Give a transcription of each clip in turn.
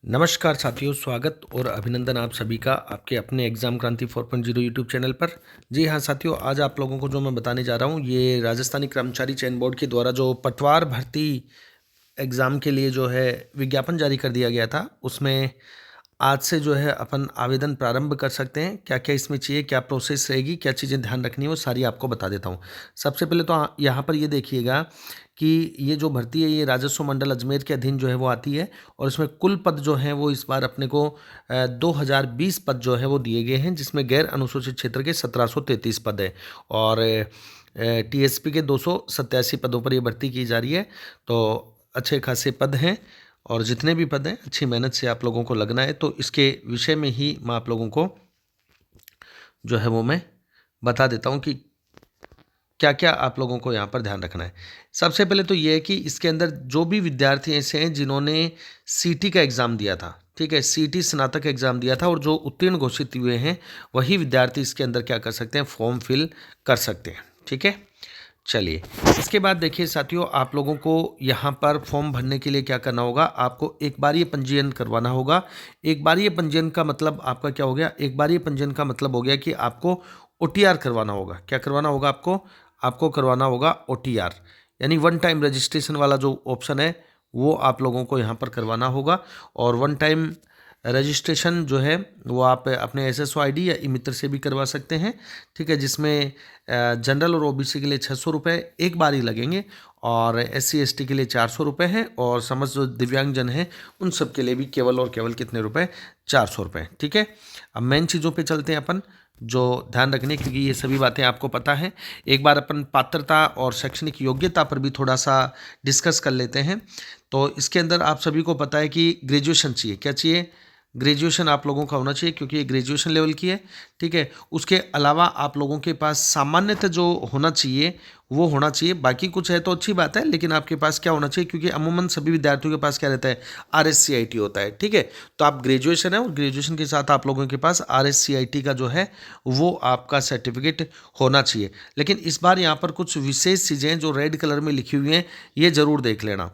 नमस्कार साथियों, स्वागत और अभिनंदन आप सभी का आपके अपने एग्ज़ाम क्रांति 4.0 यूट्यूब चैनल पर। जी हाँ साथियों, आज आप लोगों को जो मैं बताने जा रहा हूँ ये राजस्थानी कर्मचारी चयन बोर्ड के द्वारा जो पटवार भर्ती एग्ज़ाम के लिए जो है विज्ञापन जारी कर दिया गया था, उसमें आज से जो है अपन आवेदन प्रारंभ कर सकते हैं। क्या क्या इसमें चाहिए, क्या प्रोसेस रहेगी, क्या चीज़ें ध्यान रखनी है, वो सारी आपको बता देता हूँ। सबसे पहले तो यहाँ पर ये देखिएगा कि ये जो भर्ती है ये राजस्व मंडल अजमेर के अधीन जो है वो आती है और इसमें कुल पद जो हैं वो इस बार अपने को 2020 पद जो है वो दिए गए हैं, जिसमें गैर अनुसूचित क्षेत्र के 1733 पद है और टीएसपी के 287 पदों पर ये भर्ती की जा रही है। तो अच्छे खासे पद हैं और जितने भी पद हैं अच्छी मेहनत से आप लोगों को लगना है। तो इसके विषय में ही मैं आप लोगों को जो है वो मैं बता देता हूँ कि क्या क्या आप लोगों को यहाँ पर ध्यान रखना है। सबसे पहले तो ये है कि इसके अंदर जो भी विद्यार्थी ऐसे हैं जिन्होंने सीटी का एग्ज़ाम दिया था, ठीक है, सीटी स्नातक एग्ज़ाम दिया था और जो उत्तीर्ण घोषित हुए हैं वही विद्यार्थी इसके अंदर क्या कर सकते हैं, फॉर्म फिल कर सकते हैं। ठीक है, चलिए इसके बाद देखिए साथियों, आप लोगों को यहाँ पर फॉर्म भरने के लिए क्या करना होगा, आपको एक बार ये पंजीयन करवाना होगा। एक बार ये पंजीयन का मतलब आपका क्या हो गया, एक बार ये पंजीयन का मतलब हो गया कि आपको ओटीआर करवाना होगा। क्या करवाना होगा आपको करवाना होगा ओटीआर, यानी वन टाइम रजिस्ट्रेशन वाला जो ऑप्शन है वो आप लोगों को यहाँ पर करवाना होगा। और वन टाइम रजिस्ट्रेशन जो है वो आप अपने एसएसओ आईडी या ई मित्र से भी करवा सकते हैं। ठीक है, जिसमें जनरल और ओबीसी के लिए 600 रुपये एक बार ही लगेंगे और एससी एसटी के लिए 400 रुपये हैं और समस्त जो दिव्यांगजन हैं उन सब के लिए भी केवल और केवल कितने रुपए, 400 रुपये। ठीक है, अब मेन चीज़ों पे चलते हैं अपन, जो ध्यान रखने, क्योंकि ये सभी बातें आपको पता है। एक बार अपन पात्रता और शैक्षणिक योग्यता पर भी थोड़ा सा डिस्कस कर लेते हैं। तो इसके अंदर आप सभी को पता है कि ग्रेजुएशन चाहिए। क्या चाहिए, ग्रेजुएशन आप लोगों का होना चाहिए क्योंकि ये ग्रेजुएशन लेवल की है। ठीक है, उसके अलावा आप लोगों के पास सामान्यतः जो होना चाहिए वो होना चाहिए। बाकी कुछ है तो अच्छी बात है, लेकिन आपके पास क्या होना चाहिए, क्योंकि अमूमन सभी विद्यार्थियों के पास क्या रहता है, आरएससीआईटी होता है। ठीक है, तो आप ग्रेजुएशन है और ग्रेजुएशन के साथ आप लोगों के पास आरएससीआईटी का जो है वो आपका सर्टिफिकेट होना चाहिए। लेकिन इस बार यहाँ पर कुछ विशेष चीज़ें जो रेड कलर में लिखी हुई हैं ये ज़रूर देख लेना।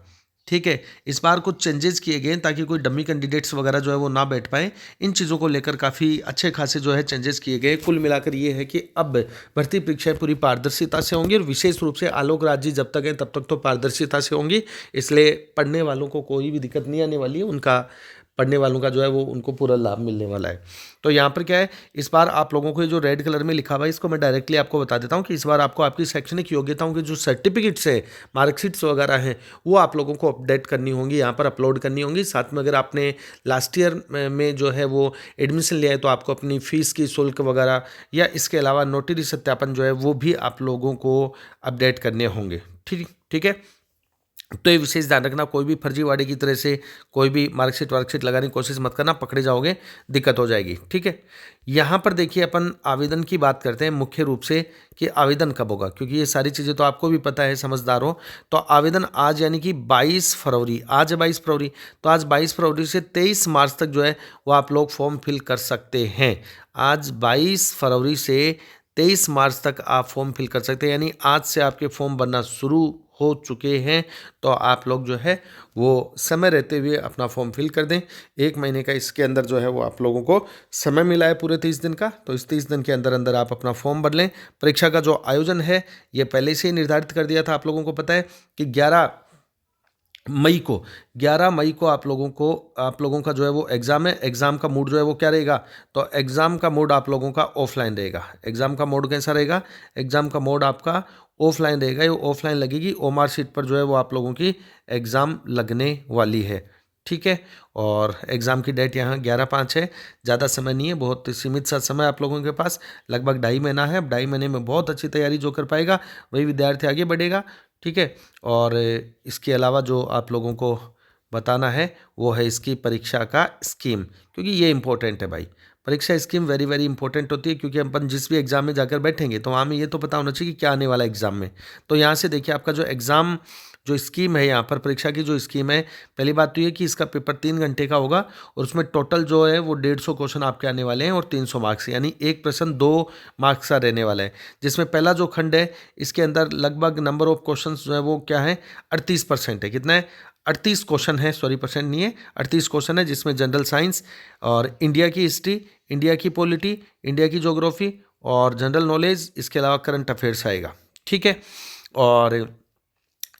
ठीक है, इस बार कुछ चेंजेस किए गए ताकि कोई डमी कैंडिडेट्स वगैरह जो है वो ना बैठ पाए। इन चीज़ों को लेकर काफ़ी अच्छे खासे जो है चेंजेस किए गए। कुल मिलाकर ये है कि अब भर्ती परीक्षाएं पूरी पारदर्शिता से होंगी और विशेष रूप से आलोक राज जी जब तक है तब तक तो पारदर्शिता से होंगी, इसलिए पढ़ने वालों को कोई भी दिक्कत नहीं आने वाली है। उनका पढ़ने वालों का जो है वो उनको पूरा लाभ मिलने वाला है। तो यहाँ पर क्या है, इस बार आप लोगों को ये जो रेड कलर में लिखा हुआ है इसको मैं डायरेक्टली आपको बता देता हूँ कि इस बार आपको आपकी शैक्षणिक योग्यताओं के जो सर्टिफिकेट्स है, मार्कशीट्स वगैरह हैं, वो आप लोगों को अपडेट करनी होंगी, यहाँ पर अपलोड करनी होंगी। साथ में अगर आपने लास्ट ईयर में जो है वो एडमिशन लिया है तो आपको अपनी फ़ीस की शुल्क वगैरह या इसके अलावा नोटरी सत्यापन जो है वो भी आप लोगों को अपडेट करने होंगे। ठीक ठीक है, तो ये विशेष ध्यान रखना, कोई भी फर्जीवाड़े की तरह से कोई भी मार्कशीट वार्कशीट लगाने की कोशिश मत करना, पकड़े जाओगे, दिक्कत हो जाएगी। ठीक है, यहाँ पर देखिए अपन आवेदन की बात करते हैं मुख्य रूप से कि आवेदन कब होगा, क्योंकि ये सारी चीज़ें तो आपको भी पता है, समझदार हो। तो आवेदन आज यानी कि 22 फरवरी, आज है 22 फरवरी, तो आज 22 फरवरी से 23 मार्च तक जो है वो आप लोग फॉर्म फिल कर सकते हैं। आज 22 फरवरी से 23 मार्च तक आप फॉर्म फिल कर सकते हैं, यानी आज से आपके फॉर्म बनना शुरू हो चुके हैं। तो आप लोग जो है वो समय रहते हुए अपना फॉर्म फिल कर दें। एक महीने का इसके अंदर जो है वो आप लोगों को समय मिला है, पूरे 30 दिन का। तो इस 30 दिन के अंदर अंदर आप अपना फॉर्म भर लें। परीक्षा का जो आयोजन है ये पहले से ही निर्धारित कर दिया था, आप लोगों को पता है कि 11 मई को आप लोगों का जो है वो एग्ज़ाम है। एग्ज़ाम का मोड जो है वो क्या रहेगा, तो एग्ज़ाम का मोड आप लोगों का ऑफलाइन रहेगा। एग्ज़ाम का मोड कैसा रहेगा, एग्ज़ाम का मोड आपका ऑफलाइन रहेगा। ये ऑफलाइन लगेगी, ओमार शीट पर जो है वो आप लोगों की एग्ज़ाम लगने वाली है। ठीक है, और एग्ज़ाम की डेट यहाँ 11/5 है। ज़्यादा समय नहीं है, बहुत सीमित सा समय आप लोगों के पास, लगभग 2.5 महीना है। अब 2.5 महीने में बहुत अच्छी तैयारी जो कर पाएगा वही विद्यार्थी आगे बढ़ेगा। ठीक है, और इसके अलावा जो आप लोगों को बताना है वो है इसकी परीक्षा का स्कीम, क्योंकि ये इंपॉर्टेंट है भाई। परीक्षा स्कीम वेरी वेरी इंपॉर्टेंट होती है, क्योंकि अपन जिस भी एग्ज़ाम में जाकर बैठेंगे तो वहाँ में ये तो पता होना चाहिए कि क्या आने वाला है एग्ज़ाम में। तो यहाँ से देखिए आपका जो एग्ज़ाम जो स्कीम है, यहाँ पर परीक्षा की जो स्कीम है, पहली बात तो ये कि इसका पेपर 3 घंटे का होगा और उसमें टोटल जो है वो 150 क्वेश्चन आपके आने वाले हैं और 300 मार्क्स, यानी एक प्रश्न 2 मार्क्स का रहने वाला है। जिसमें पहला जो खंड है इसके अंदर लगभग नंबर ऑफ क्वेश्चन जो है वो क्या है, 38% है। कितना है, 38 क्वेश्चन है, सॉरी परसेंट नहीं है, 38 क्वेश्चन है, जिसमें जनरल साइंस और इंडिया की हिस्ट्री, इंडिया की पॉलिटी, इंडिया की ज्योग्राफी और जनरल नॉलेज, इसके अलावा करंट अफेयर्स आएगा। ठीक है, और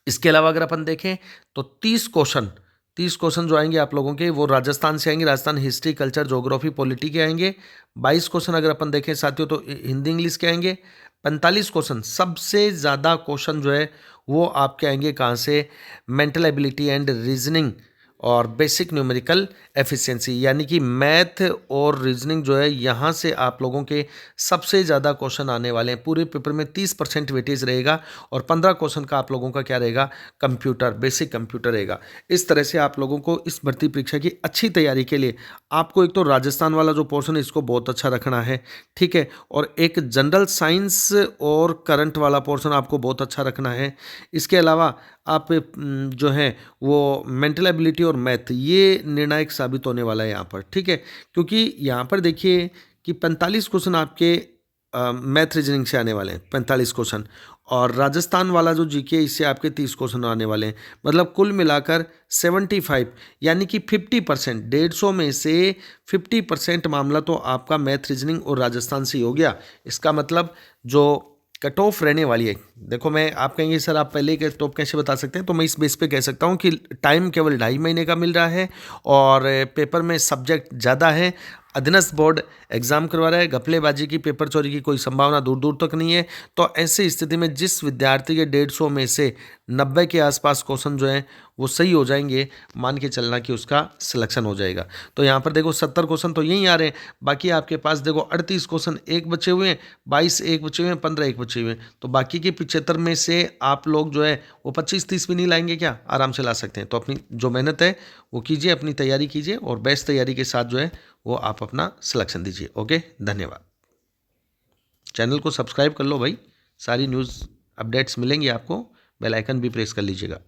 इसके अलावा अगर अपन देखें तो 30 क्वेश्चन जो आएंगे आप लोगों के वो राजस्थान से आएंगे, Rajasthan history, culture, geography, polity के आएंगे। 22 क्वेश्चन अगर अपन देखें साथियों तो हिंदी इंग्लिश के आएंगे। 45 क्वेश्चन, सबसे ज़्यादा क्वेश्चन जो है वो आपके आएंगे कहाँ से, मेंटल एबिलिटी एंड रीजनिंग और बेसिक न्यूमेरिकल एफिशिएंसी, यानी कि मैथ और रीजनिंग जो है यहाँ से आप लोगों के सबसे ज़्यादा क्वेश्चन आने वाले हैं। पूरे पेपर में 30% वेटेज रहेगा और 15 क्वेश्चन का आप लोगों का क्या रहेगा, कंप्यूटर, बेसिक कंप्यूटर रहेगा। इस तरह से आप लोगों को इस भर्ती परीक्षा की अच्छी तैयारी के लिए आपको एक तो राजस्थान वाला जो पोर्शन है इसको बहुत अच्छा रखना है, ठीक है, और एक जनरल साइंस और करंट वाला पोर्शन आपको बहुत अच्छा रखना है। इसके अलावा आप जो है वो मेंटल एबिलिटी और मैथ, ये निर्णायक साबित होने वाला है यहाँ पर, ठीक है, क्योंकि यहाँ पर देखिए कि 45 क्वेश्चन आपके मैथ रीजनिंग से आने वाले हैं, 45 क्वेश्चन, और राजस्थान वाला जो जीके इससे आपके 30 क्वेश्चन आने वाले हैं। मतलब कुल मिलाकर 75, यानी कि 50%, 150 में से 50% मामला तो आपका मैथ रीजनिंग और राजस्थान से ही हो गया। इसका मतलब जो कट ऑफ रहने वाली है, देखो मैं, आप कहेंगे सर आप पहले के टॉप कैसे बता सकते हैं, तो मैं इस बेस पे कह सकता हूँ कि टाइम केवल 2.5 महीने का मिल रहा है और पेपर में सब्जेक्ट ज़्यादा है। अधीनस्थ बोर्ड एग्जाम करवा रहा है, घपलेबाजी की, पेपर चोरी की कोई संभावना दूर दूर तक नहीं है। तो ऐसी स्थिति में जिस विद्यार्थी के 150 में से 90 के आसपास क्वेश्चन जो हैं वो सही हो जाएंगे, मान के चलना कि उसका सिलेक्शन हो जाएगा। तो यहाँ पर देखो 70 क्वेश्चन तो यहीं आ रहे हैं, बाकी आपके पास देखो 38 क्वेश्चन एक बचे हुए हैं, 22 एक बचे हुए हैं, 15 एक बचे हुए हैं। तो बाकी के 75 में से आप लोग जो है वो 25-30 भी नहीं लाएंगे क्या, आराम से ला सकते हैं। तो अपनी जो मेहनत है वो कीजिए, अपनी तैयारी कीजिए और बेस्ट तैयारी के साथ जो है वो आप अपना सिलेक्शन दीजिए। ओके, धन्यवाद। चैनल को सब्सक्राइब कर लो भाई, सारी न्यूज़ अपडेट्स मिलेंगी आपको, बेल आइकन भी प्रेस कर लीजिएगा।